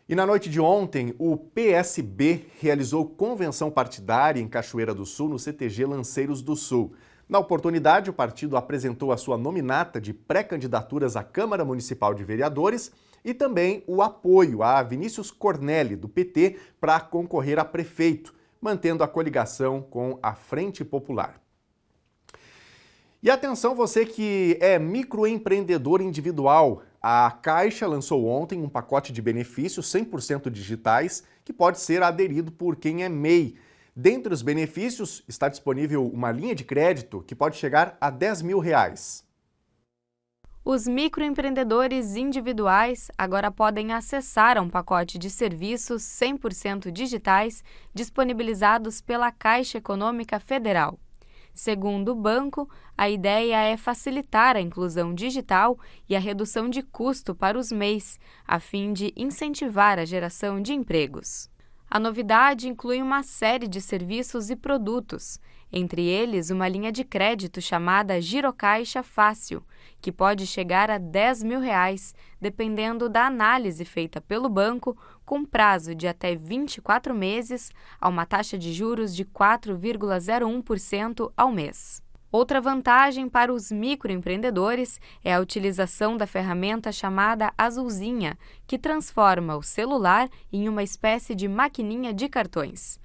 E na noite de ontem, o PSB realizou convenção partidária em Cachoeira do Sul, no CTG Lanceiros do Sul. Na oportunidade, o partido apresentou a sua nominata de pré-candidaturas à Câmara Municipal de Vereadores e também o apoio a Vinícius Cornelli, do PT, para concorrer a prefeito, mantendo a coligação com a Frente Popular. E atenção você que é microempreendedor individual. A Caixa lançou ontem um pacote de benefícios 100% digitais que pode ser aderido por quem é MEI. Dentre os benefícios está disponível uma linha de crédito que pode chegar a R$10 mil.
Os microempreendedores individuais agora podem acessar a um pacote de serviços 100% digitais disponibilizados pela Caixa Econômica Federal. Segundo o banco, a ideia é facilitar a inclusão digital e a redução de custo para os MEIs, a fim de incentivar a geração de empregos. A novidade inclui uma série de serviços e produtos, entre eles uma linha de crédito chamada Girocaixa Fácil, que pode chegar a R$10 mil, dependendo da análise feita pelo banco, com prazo de até 24 meses, a uma taxa de juros de 4,01% ao mês. Outra vantagem para os microempreendedores é a utilização da ferramenta chamada Azulzinha, que transforma o celular em uma espécie de maquininha de cartões.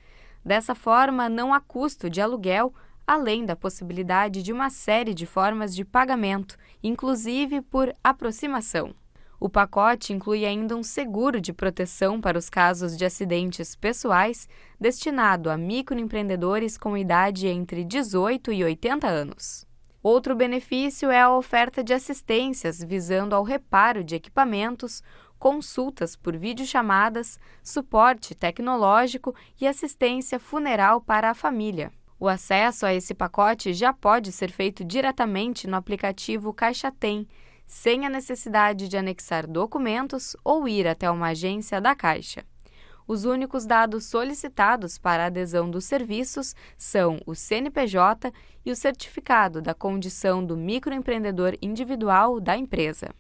Dessa forma, não há custo de aluguel, além da possibilidade de uma série de formas de pagamento, inclusive por aproximação. O pacote inclui ainda um seguro de proteção para os casos de acidentes pessoais, destinado a microempreendedores com idade entre 18 e 80 anos. Outro benefício é a oferta de assistências visando ao reparo de equipamentos, consultas por videochamadas, suporte tecnológico e assistência funeral para a família. O acesso a esse pacote já pode ser feito diretamente no aplicativo Caixa Tem, sem a necessidade de anexar documentos ou ir até uma agência da Caixa. Os únicos dados solicitados para a adesão dos serviços são o CNPJ e o certificado da condição do microempreendedor individual da empresa.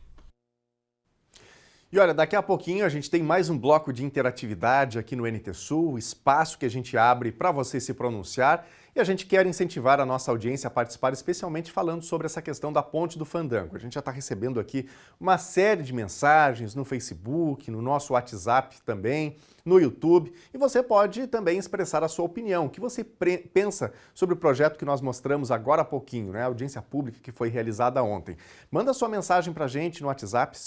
E olha, daqui a pouquinho a gente tem mais um bloco de interatividade aqui no NT Sul, espaço que a gente abre para você se pronunciar. E a gente quer incentivar a nossa audiência a participar, especialmente falando sobre essa questão da Ponte do Fandango. A gente já está recebendo aqui uma série de mensagens no Facebook, no nosso WhatsApp também, no YouTube. E você pode também expressar a sua opinião, o que você pensa sobre o projeto que nós mostramos agora há pouquinho, né? A audiência pública que foi realizada ontem. Manda sua mensagem para a gente no WhatsApp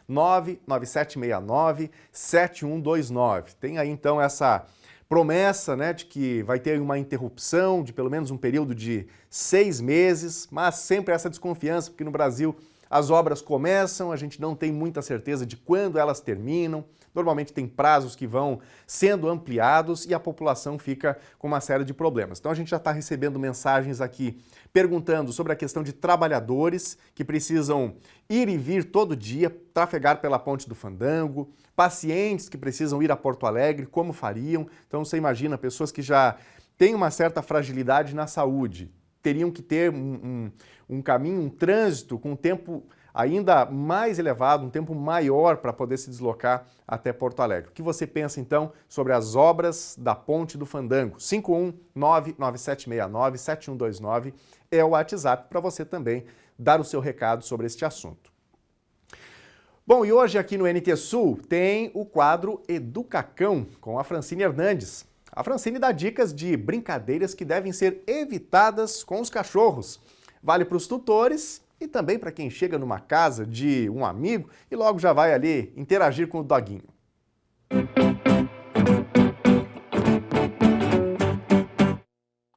51997697129. Tem aí então essa promessa, né, de que vai ter uma interrupção de pelo menos um período de 6 meses, mas sempre essa desconfiança, porque no Brasil as obras começam, a gente não tem muita certeza de quando elas terminam, normalmente tem prazos que vão sendo ampliados e a população fica com uma série de problemas. Então a gente já está recebendo mensagens aqui perguntando sobre a questão de trabalhadores que precisam ir e vir todo dia, trafegar pela Ponte do Fandango, pacientes que precisam ir a Porto Alegre, como fariam? Então você imagina, pessoas que já têm uma certa fragilidade na saúde, teriam que ter um caminho, um trânsito com um tempo ainda mais elevado, um tempo maior para poder se deslocar até Porto Alegre. O que você pensa, então, sobre as obras da Ponte do Fandango? 51997697129 é o WhatsApp para você também dar o seu recado sobre este assunto. Bom, e hoje aqui no NT Sul tem o quadro Educacão com a Francine Hernandes. A Francine dá dicas de brincadeiras que devem ser evitadas com os cachorros. Vale para os tutores e também para quem chega numa casa de um amigo e logo já vai ali interagir com o doguinho.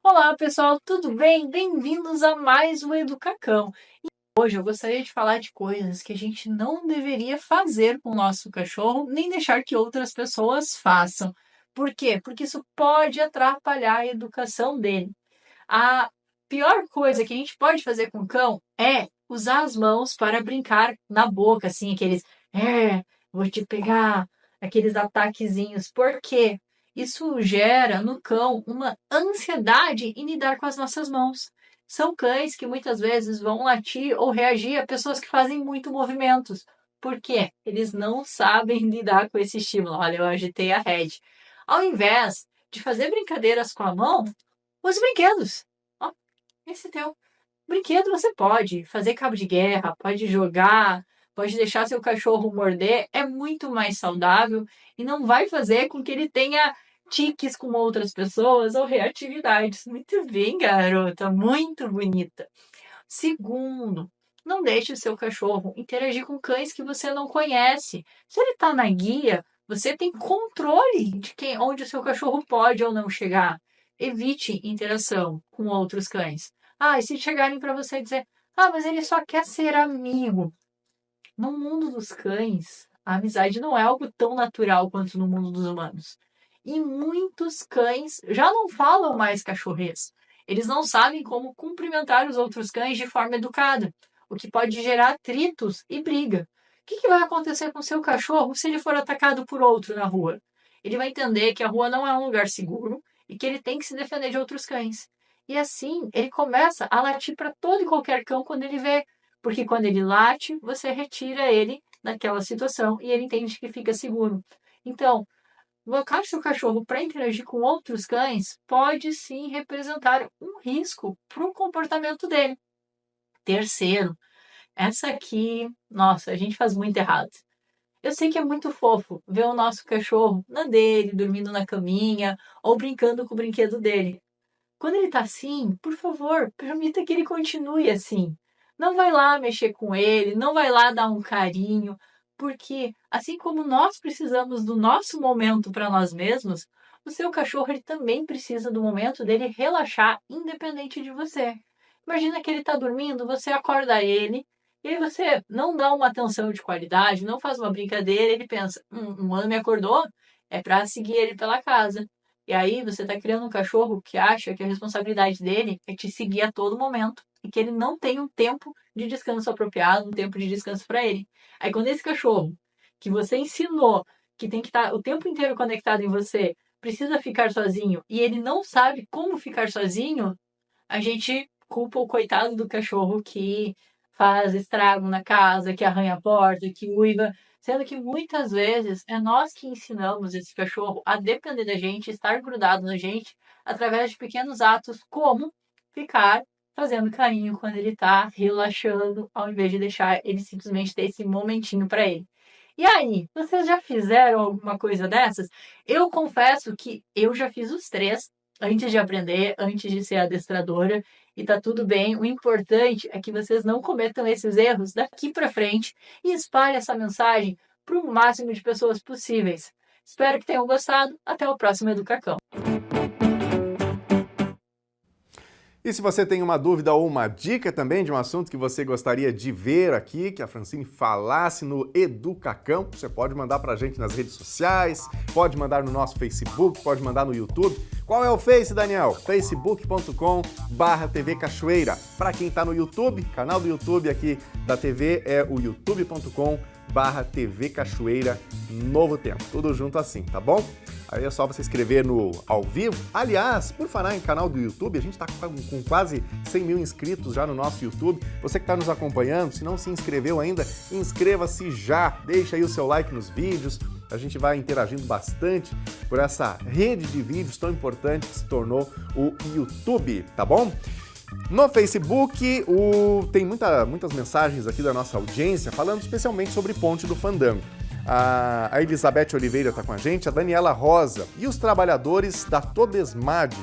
Olá pessoal, tudo bem? Bem-vindos a mais um Educacão. E hoje eu gostaria de falar de coisas que a gente não deveria fazer com o nosso cachorro, nem deixar que outras pessoas façam. Por quê? Porque isso pode atrapalhar a educação dele. A pior coisa que a gente pode fazer com o cão é usar as mãos para brincar na boca, assim, aqueles vou te pegar, aqueles ataquezinhos. Por quê? Isso gera no cão uma ansiedade em lidar com as nossas mãos. São cães que muitas vezes vão latir ou reagir a pessoas que fazem muito movimentos. Por quê? Eles não sabem lidar com esse estímulo. Olha, eu agitei a rede. Ao invés de fazer brincadeiras com a mão, use brinquedos. Ó, esse teu. Brinquedo você pode fazer cabo de guerra, pode jogar, pode deixar seu cachorro morder. É muito mais saudável e não vai fazer com que ele tenha tiques com outras pessoas ou reatividades. Muito bem, garota. Muito bonita. Segundo, não deixe o seu cachorro interagir com cães que você não conhece. Se ele está na guia, você tem controle de onde o seu cachorro pode ou não chegar. Evite interação com outros cães. E se chegarem para você dizer, mas ele só quer ser amigo. No mundo dos cães, a amizade não é algo tão natural quanto no mundo dos humanos. E muitos cães já não falam mais cachorrês. Eles não sabem como cumprimentar os outros cães de forma educada, o que pode gerar atritos e briga. O que vai acontecer com o seu cachorro se ele for atacado por outro na rua? Ele vai entender que a rua não é um lugar seguro e que ele tem que se defender de outros cães. E assim, ele começa a latir para todo e qualquer cão quando ele vê. Porque quando ele late, você retira ele daquela situação e ele entende que fica seguro. Então, colocar seu cachorro para interagir com outros cães pode sim representar um risco para o comportamento dele. Terceiro, essa aqui, nossa, a gente faz muito errado. Eu sei que é muito fofo ver o nosso cachorro na dele, dormindo na caminha ou brincando com o brinquedo dele. Quando ele está assim, por favor, permita que ele continue assim. Não vai lá mexer com ele, não vai lá dar um carinho, porque assim como nós precisamos do nosso momento para nós mesmos, o seu cachorro ele também precisa do momento dele relaxar independente de você. Imagina que ele está dormindo, você acorda ele, e aí você não dá uma atenção de qualidade, não faz uma brincadeira, ele pensa, um ano me acordou, é para seguir ele pela casa. E aí você está criando um cachorro que acha que a responsabilidade dele é te seguir a todo momento e que ele não tem um tempo de descanso apropriado, um tempo de descanso para ele. Aí quando esse cachorro que você ensinou que tem que estar o tempo inteiro conectado em você, precisa ficar sozinho e ele não sabe como ficar sozinho, a gente culpa o coitado do cachorro que faz estrago na casa, que arranha a porta, que uiva, sendo que muitas vezes é nós que ensinamos esse cachorro a depender da gente, estar grudado na gente, através de pequenos atos, como ficar fazendo carinho quando ele está relaxando, ao invés de deixar ele simplesmente ter esse momentinho para ele. E aí, vocês já fizeram alguma coisa dessas? Eu confesso que eu já fiz os 3, antes de aprender, antes de ser adestradora, e tá tudo bem. O importante é que vocês não cometam esses erros daqui para frente e espalhem essa mensagem para o máximo de pessoas possíveis. Espero que tenham gostado. Até o próximo Educacão.
E se você tem uma dúvida ou uma dica também de um assunto que você gostaria de ver aqui, que a Francine falasse no Educacão, você pode mandar pra gente nas redes sociais, pode mandar no nosso Facebook, pode mandar no YouTube. Qual é o Face, Daniel? facebook.com/TV Cachoeira. Para quem tá no YouTube, canal do YouTube aqui da TV é o youtube.com/TV Cachoeira Novo Tempo. Tudo junto assim, tá bom? Aí é só você inscrever no ao vivo. Aliás, por falar em canal do YouTube, a gente está com quase 100 mil inscritos já no nosso YouTube. Você que está nos acompanhando, se não se inscreveu ainda, inscreva-se já. Deixa aí o seu like nos vídeos. A gente vai interagindo bastante por essa rede de vídeos tão importante que se tornou o YouTube, tá bom? No Facebook, tem muitas mensagens aqui da nossa audiência falando especialmente sobre Ponte do Fandango. A Elizabeth Oliveira está com a gente, a Daniela Rosa e os trabalhadores da Todesmad,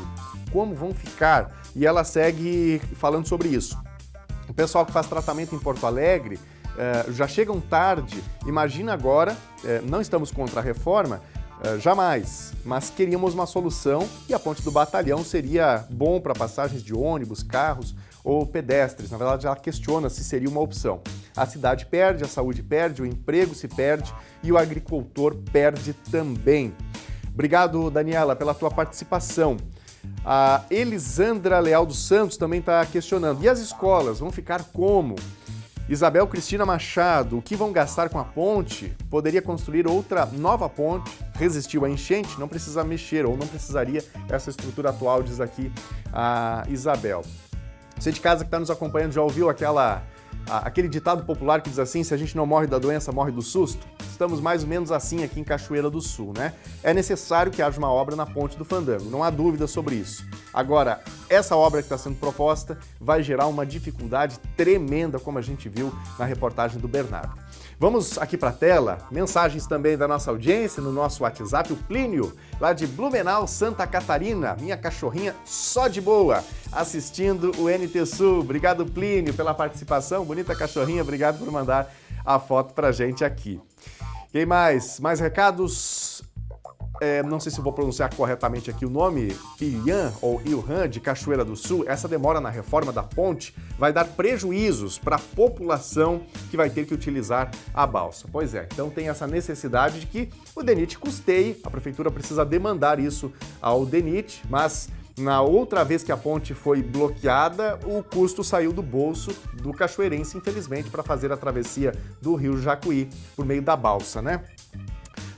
como vão ficar? E ela segue falando sobre isso. O pessoal que faz tratamento em Porto Alegre já chegam tarde, imagina agora, não estamos contra a reforma, jamais, mas queríamos uma solução e a Ponte do Batalhão seria bom para passagens de ônibus, carros ou pedestres. Na verdade, ela questiona se seria uma opção. A cidade perde, a saúde perde, o emprego se perde e o agricultor perde também. Obrigado, Daniela, pela tua participação. A Elisandra Leal dos Santos também está questionando. E as escolas vão ficar como? Isabel Cristina Machado, o que vão gastar com a ponte? Poderia construir outra nova ponte, resistiu à enchente, não precisa mexer ou não precisaria essa estrutura atual, diz aqui a Isabel. Você de casa que está nos acompanhando já ouviu aquele ditado popular que diz assim, se a gente não morre da doença, morre do susto? Estamos mais ou menos assim aqui em Cachoeira do Sul, né? É necessário que haja uma obra na Ponte do Fandango, não há dúvida sobre isso. Agora, essa obra que está sendo proposta vai gerar uma dificuldade tremenda, como a gente viu na reportagem do Bernardo. Vamos aqui para a tela, mensagens também da nossa audiência no nosso WhatsApp, o Plínio, lá de Blumenau, Santa Catarina, minha cachorrinha só de boa, assistindo o NT Sul. Obrigado, Plínio, pela participação, bonita cachorrinha, obrigado por mandar a foto pra gente aqui. Quem mais? Mais recados? Não sei se vou pronunciar corretamente aqui o nome, Ilhan ou Ilhan de Cachoeira do Sul, essa demora na reforma da ponte vai dar prejuízos para a população que vai ter que utilizar a balsa. Pois é, então tem essa necessidade de que o DENIT custeie, a prefeitura precisa demandar isso ao DENIT, mas na outra vez que a ponte foi bloqueada, o custo saiu do bolso do cachoeirense, infelizmente, para fazer a travessia do Rio Jacuí por meio da balsa, né?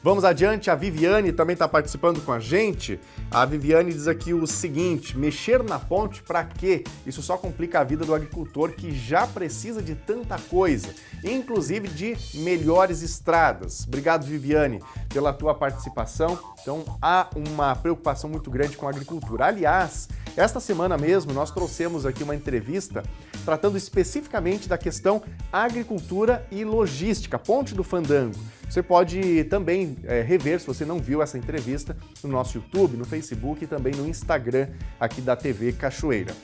Vamos adiante, a Viviane também está participando com a gente. A Viviane diz aqui o seguinte, mexer na ponte para quê? Isso só complica a vida do agricultor que já precisa de tanta coisa, inclusive de melhores estradas. Obrigado, Viviane, pela tua participação. Então, há uma preocupação muito grande com a agricultura. Aliás, esta semana mesmo nós trouxemos aqui uma entrevista tratando especificamente da questão agricultura e logística, Ponte do Fandango. Você pode também rever, se você não viu essa entrevista, no nosso YouTube, no Facebook e também no Instagram aqui da TV Cachoeira.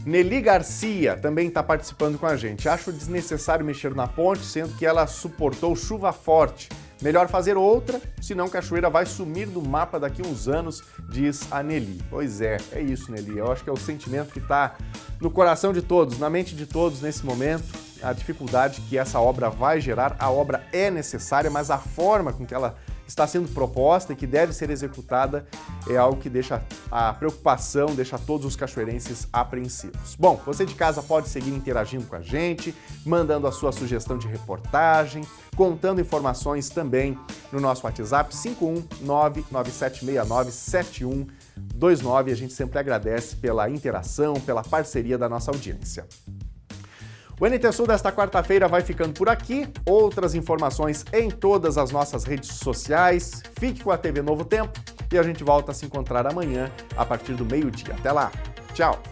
Nelly Garcia também está participando com a gente. Acho desnecessário mexer na ponte, sendo que ela suportou chuva forte. Melhor fazer outra, senão Cachoeira vai sumir do mapa daqui a uns anos, diz a Nelly. Pois é isso, Nelly. Eu acho que é o sentimento que está no coração de todos, na mente de todos nesse momento, a dificuldade que essa obra vai gerar. A obra é necessária, mas a forma com que ela está sendo proposta e que deve ser executada é algo que deixa a preocupação, deixa todos os cachoeirenses apreensivos. Bom, você de casa pode seguir interagindo com a gente, mandando a sua sugestão de reportagem, contando informações também no nosso WhatsApp 51997697129. A gente sempre agradece pela interação, pela parceria da nossa audiência. O NT Sul desta quarta-feira vai ficando por aqui. Outras informações em todas as nossas redes sociais. Fique com a TV Novo Tempo e a gente volta a se encontrar amanhã a partir do meio-dia. Até lá. Tchau.